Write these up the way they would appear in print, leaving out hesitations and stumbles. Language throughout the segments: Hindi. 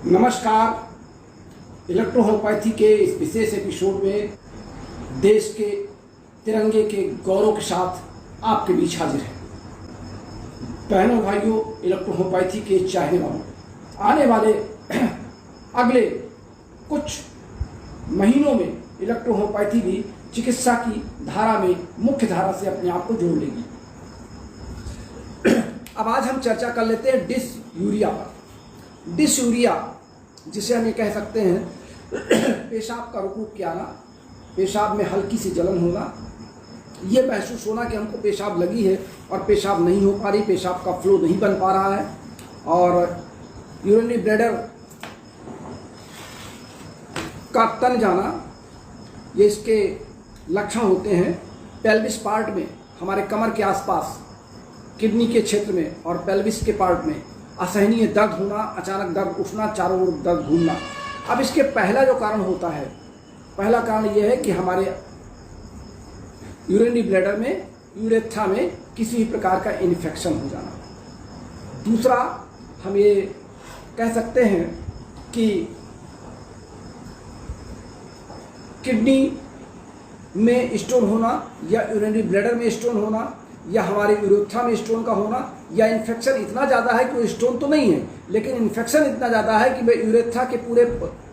नमस्कार। इलेक्ट्रोहोम्योपैथी के इस विशेष एपिसोड में देश के तिरंगे के गौरव के साथ आपके बीच हाजिर है। बहनों भाइयों, इलेक्ट्रोहोम्योपैथी के चाहने वालों, आने वाले अगले कुछ महीनों में इलेक्ट्रोहोम्योपैथी भी चिकित्सा की धारा में मुख्य धारा से अपने आप को जोड़ लेगी। अब आज हम चर्चा कर लेते हैं डिसयूरिया पर। डिसयूरिया, जिसे हम ये कह सकते हैं पेशाब का रुक के आना, पेशाब में हल्की सी जलन होना, ये महसूस होना कि हमको पेशाब लगी है और पेशाब नहीं हो पा रही, पेशाब का फ्लो नहीं बन पा रहा है, और यूरिनरी ब्लैडर का तन जाना, ये इसके लक्षण होते हैं। पेल्विस पार्ट में, हमारे कमर के आसपास, किडनी के क्षेत्र में और पेल्विस के पार्ट में असहनीय दर्द होना, अचानक दर्द उठना, चारों ओर दर्द घूमना। अब इसके पहला जो कारण होता है, पहला कारण यह है कि हमारे यूरिनरी ब्लैडर में, यूरेथ्रा में किसी भी प्रकार का इन्फेक्शन हो जाना। दूसरा, हम ये कह सकते हैं कि किडनी में स्टोन होना, या यूरिनरी ब्लैडर में स्टोन होना, या हमारे यूरेथ्रा में स्टोन का होना, या इन्फेक्शन इतना ज़्यादा है कि वो स्टोन तो नहीं है, लेकिन इन्फेक्शन इतना ज़्यादा है कि वह यूरेथ्रा के पूरे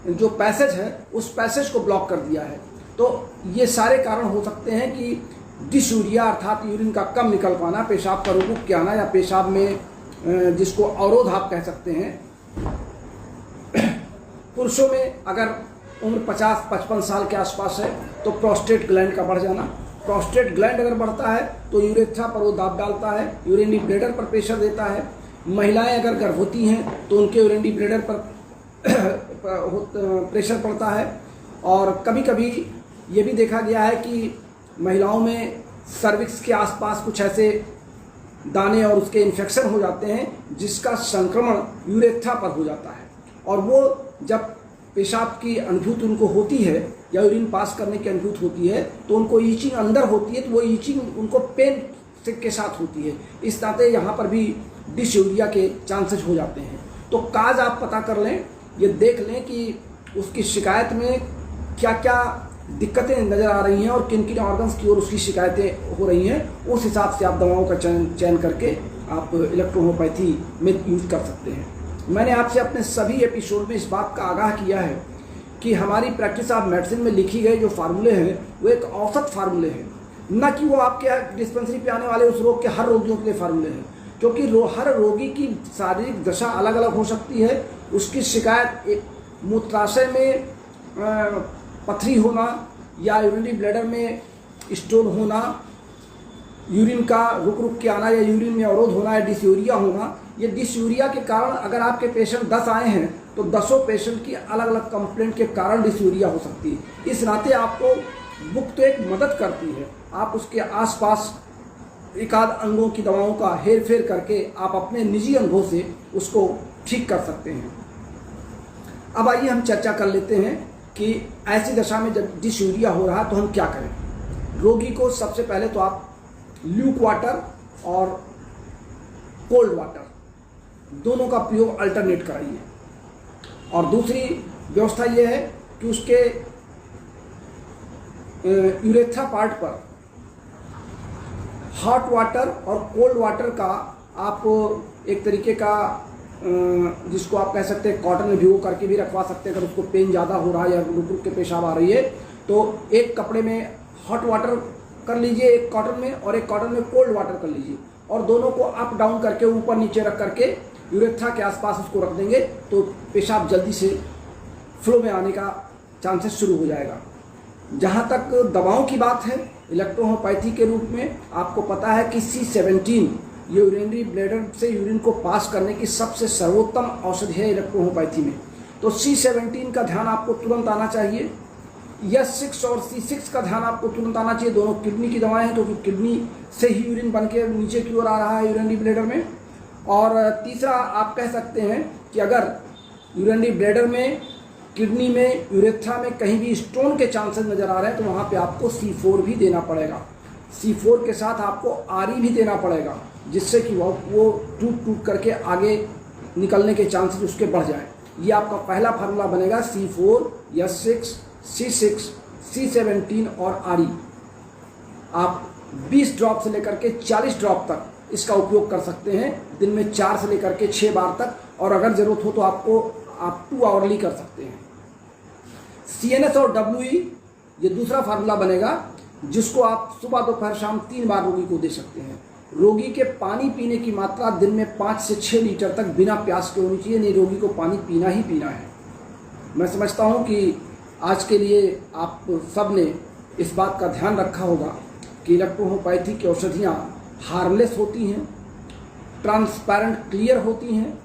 जो पैसेज है उस पैसेज को ब्लॉक कर दिया है। तो ये सारे कारण हो सकते हैं कि डिसयूरिया अर्थात यूरिन का कम निकल पाना, पेशाब का रुक के आना, या पेशाब में जिसको अवरोध आप कह सकते हैं। पुरुषों में अगर उम्र 50-55 साल के आसपास है तो प्रोस्टेट ग्लैंड का बढ़ जाना। प्रोस्टेट ग्लैंड अगर बढ़ता है तो यूरेथ्रा पर वो दाब डालता है, यूरिनरी ब्लैडर पर प्रेशर देता है। महिलाएं अगर गर्भवती हैं तो उनके यूरिनरी ब्लैडर पर प्रेशर पड़ता है। और कभी कभी ये भी देखा गया है कि महिलाओं में सर्विक्स के आसपास कुछ ऐसे दाने और उसके इन्फेक्शन हो जाते हैं जिसका संक्रमण यूरेथ्रा पर हो जाता है, और वो जब पेशाब की अनुभूति उनको होती है या यूरिन पास करने की अनुभूति होती है तो उनको ईचिंग अंदर होती है, तो वो ईचिंग उनको पेन के साथ होती है। इस नाते यहाँ पर भी डिसयूरिया के चांसेस हो जाते हैं। तो काज आप पता कर लें, ये देख लें कि उसकी शिकायत में क्या क्या दिक्कतें नज़र आ रही हैं और किन किन ऑर्गन्स की ओर उसकी शिकायतें हो रही हैं। उस हिसाब से आप दवाओं का चयन करके आप इलेक्ट्रोहोम्योपैथी में यूज कर सकते हैं। मैंने आपसे अपने सभी एपिसोड में इस बात का आगाह किया है कि हमारी प्रैक्टिस ऑफ मेडिसिन में लिखी गई जो फार्मूले हैं वो एक औसत फार्मूले हैं, न कि वो आपके डिस्पेंसरी पे आने वाले उस रोग के हर रोगियों के लिए फार्मूले हैं। क्योंकि हर रोगी की शारीरिक दशा अलग अलग हो सकती है। उसकी शिकायत एक मूत्राशय में पथरी होना, या यूरिनरी ब्लैडर में स्टोन होना, यूरिन का रुक के आना, या यूरिन में अवरोध होना, या डिसयूरिया होना। ये डिसयूरिया के कारण अगर आपके पेशेंट 10 आए हैं तो 10 पेशेंट की अलग अलग कंप्लेंट के कारण डिसयूरिया हो सकती है। इस नाते आपको बुक तो एक मदद करती है, आप उसके आसपास एक आध अंगों की दवाओं का हेर फेर करके आप अपने निजी अनुभव से उसको ठीक कर सकते हैं। अब आइए हम चर्चा कर लेते हैं कि ऐसी दशा में जब डिसयूरिया हो रहा तो हम क्या करें। रोगी को सबसे पहले तो आप ल्यूक वाटर और कोल्ड वाटर दोनों का प्रयोग अल्टरनेट कराइए। और दूसरी व्यवस्था यह है कि उसके यूरेथ्रा पार्ट पर हॉट वाटर और कोल्ड वाटर का आप एक तरीके का जिसको आप कह सकते हैं कॉटन में भिगो करके भी रखवा सकते हैं। अगर उसको पेन ज़्यादा हो रहा है या रुक के पेशाब आ रही है तो एक कपड़े में हॉट वाटर कर लीजिए, एक कॉटन में, और एक कॉटन में कोल्ड वाटर कर लीजिए, और दोनों को अप डाउन करके ऊपर नीचे रख करके यूरेथ्रा के आसपास उसको रख देंगे तो पेशाब जल्दी से फ्लो में आने का चांसेस शुरू हो जाएगा। जहाँ तक दवाओं की बात है, इलेक्ट्रोहोम्योपैथी के रूप में आपको पता है कि C17 यूरिनरी ब्लैडर से यूरिन को पास करने की सबसे सर्वोत्तम औषधि है इलेक्ट्रोहोम्योपैथी में। तो C17 का ध्यान आपको तुरंत आना चाहिए। S6 और C6 का ध्यान आपको तुरंत आना चाहिए। दोनों किडनी की दवाएं हैं, क्योंकि किडनी से ही यूरिन बन के नीचे की ओर आ रहा है यूरिनरी ब्लैडर में। और तीसरा आप कह सकते हैं कि अगर यूरिनरी ब्लैडर में, किडनी में, यूरेथ्रा में कहीं भी स्टोन के चांसेस नज़र आ रहे हैं तो वहाँ पे आपको C4 भी देना पड़ेगा। C4 के साथ आपको RE भी देना पड़ेगा, जिससे कि वो टूट करके आगे निकलने के चांसेस उसके बढ़ जाएं। ये आपका पहला फार्मूला बनेगा C4, S6, C6, C17 और RE। आप 20 ड्रॉप से लेकर के 40 ड्रॉप तक इसका उपयोग कर सकते हैं, दिन में 4 से लेकर के 6 बार तक, और अगर ज़रूरत हो तो आप 2 आवरली कर सकते हैं। CNS और WE ये दूसरा फार्मूला बनेगा, जिसको आप सुबह दोपहर शाम 3 बार रोगी को दे सकते हैं। रोगी के पानी पीने की मात्रा दिन में 5 से 6 लीटर तक बिना प्यास के होनी चाहिए, नहीं रोगी को पानी पीना ही पीना है। मैं समझता हूँ कि आज के लिए आप सब ने इस बात का ध्यान रखा होगा कि इलेक्ट्रोहोम्योपैथी की औषधियाँ हार्मलेस होती हैं, ट्रांसपेरेंट क्लियर होती हैं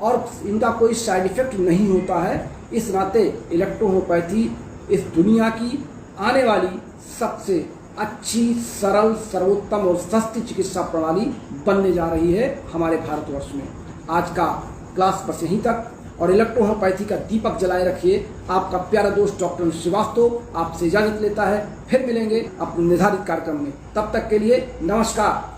और इनका कोई साइड इफ़ेक्ट नहीं होता है। इस नाते इलेक्ट्रोहोम्योपैथी इस दुनिया की आने वाली सबसे अच्छी, सरल, सर्वोत्तम और सस्ती चिकित्सा प्रणाली बनने जा रही है हमारे भारतवर्ष में। आज का क्लास बस यहीं तक, और इलेक्ट्रोहोम्योपैथी का दीपक जलाए रखिए। आपका प्यारा दोस्त डॉक्टर श्रीवास्तव आपसे इजाजत लेता है। फिर मिलेंगे अपने निर्धारित कार्यक्रम में, तब तक के लिए नमस्कार।